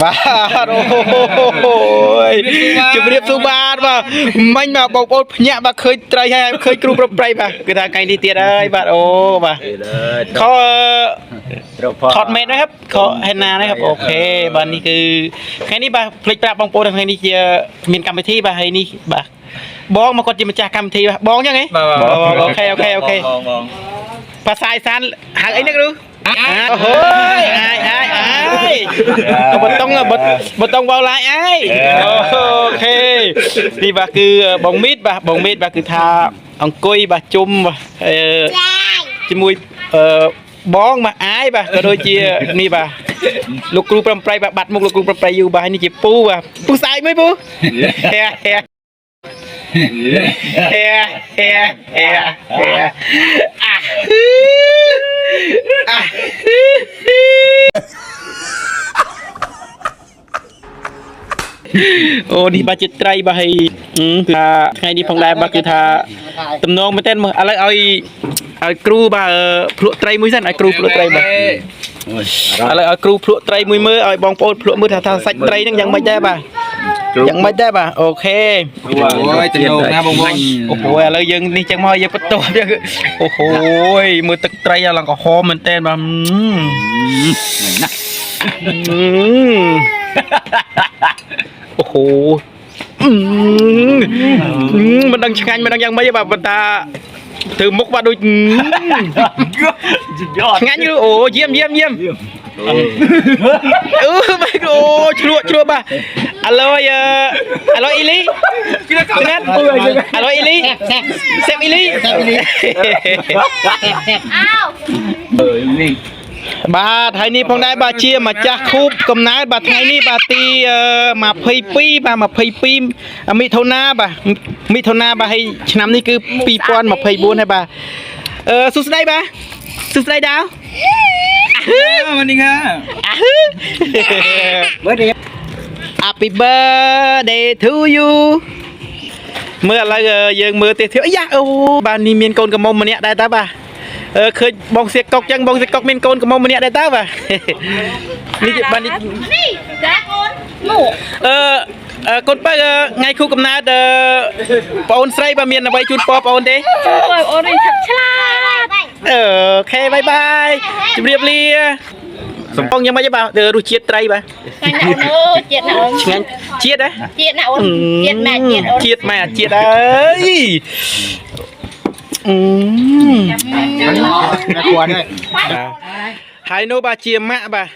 បាទអូយជំរាបសួរបាទបាទមិញមកបងប្អូនភ្ញាក់បាទឃើញត្រីហើយឃើញគ្រូប្រប្រៃបាទគឺថាថ្ងៃនេះទៀតហើយបាទអូបាទខថតមេតนะครับខហេណាนะครับអូខេបាទនេះគឺថ្ងៃនេះបាទភ្លេចប្រាប់បងប្អូនថ្ងៃនេះជាមានកម្មវិធីបាទហើយនេះបាទបងមកគាត់ជាម្ចាស់កម្មវិធីបាទបងចឹងហ៎អូខេភាសាអេសានហៅអីនេះគ្រូអូយអាយបតងបោឡាយអាយអូខេនេះបាទគឺបងមីតបាទគឺថាអង្គុយបាទជុំជាមួយបងមកអាយបាទក៏ដូចជានេះបាទលោកគ្រូប្រំប្រៃបាទបាត់មុខលោកគ្រូប្រំប្រៃយូរបាទនេះជាពូបាទពូស្អែកមួយពូអូនេះបាទជាត្រីបាទហើយគឺថាថ្ងៃនេះផងដែរបាទគឺថាតំណងមែនតើមើលឥឡូវឲ្យគ្រូបាទភ្លក់ត្រីមួយសិនឲ្យគ្រូភ្លក់ត្រីបាទឥឡូវឲ្យគ្រូភ្លក់ត្រីមួយមើលឲ្យបងប្អូនភ្លក់មើលថាសាច់ត្រីហ្នឹងយ៉ាងម៉េចដែរបាទយ៉ាងម៉េចដែរបាទអូខេអូយតំណងណាបងប្អូនអូហូឥឡូវយើងនេះចឹងមកយើងបន្តអូហូមើលទឹកត្រីឡើងក្រហមមែនតើបាទអូហូមិនដឹងឆ្ងាញ់មិនដឹងយ៉ាងម៉េចបាទប៉ុន្តែធ្វើមុខបាទដូចឆ្ងាញ់ឬអូយាមបែកអូឆ្លក់បាទអាឡូយអ៊ីលីណាត់អាឡូយអ៊ីលីសេបអ៊ីលីបាទហើយនេះផងដែរបាទជាម្ចាស់ខូបកំណើតបាទថ្ងៃនេះបាទទី22បាទ22មិថុនាបាទហើយឆ្នាំនេះគឺ2024ហើយបាទសួស្ដីបាទសួស្ដីដាវមកនេះហាHappy birthday to you មើលឥឡូវយើងមើលទេអាយ៉ាអូបាទនេះមានកូនកមុំម្នាក់ដែរតើបាទឃើញបងសៀកកុកចឹងបងសៀកកុកមានកូនកមុំម្នាក់ដែរតើបាទនេះបាទនេះចាកូនមកកូនបើថ្ងៃខួបកំណើតបងអូនស្រីបាទមានអ្វីជូនពរបងអូនទេបងអូននេះឆាប់ឆ្លាតអូខេបាយបាយជម្រាបលាសំពងយ៉ាងម៉េចបាទរសជាតិត្រីបាទឆ្ងាញ់ណាស់អូនជាតិណាអូនឆ្ងាញ់ជាតិហ៎ជាតិណាអូនជាតិម៉ែជាតិអើយហើយនោះបាទជាម៉ាក់បាទ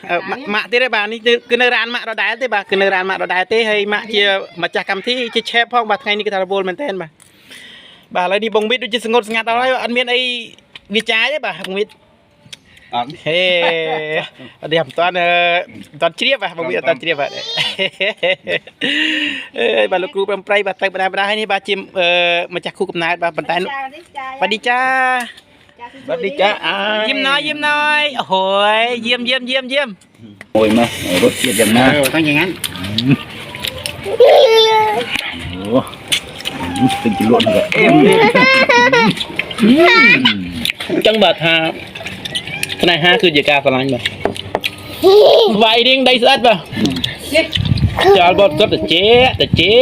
ម៉ាក់ទៀតទេបាទនេះគឺនៅរានម៉ាក់ដដែលទេបាទគឺនៅរានម៉ាក់ដដែលទេហើយម៉ាក់ជាម្ចាស់កម្មវិធីជាឆេបផងបាទថ្ងៃនេះគឺថារវល់មែនតើបាទឥឡូវនេះបងមីតដូចជាស្ងួតស្ងាត់អស់ហើយអត់មានអីវាចាយទេបាទបងមីតអត់ហេអត់មិនតាន់ជ្រាបបាទបងមីតអត់តាន់ជ្រាបបាទបាទលោកគ្រូប្រំប្រៃបាទទៅបដាហើយនេះបាទជាម្ចាស់គូកំណើតបាទប៉ុន្តែបាទឌីចាយាមណយអូយយាមអូយមករសជាតិយ៉ាងណាទៅយ៉ាងហ្នឹងអូទិញជលក់ហ្នឹងអេមអញ្ចឹងបាទថាស្នេហាគឺជាការស្រឡាញ់បាទវាយរៀងដីស្អិតបាទចោលបត់សុទ្ធតែអូខេ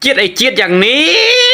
ជាតិអីជាតិយ៉ាងនេះ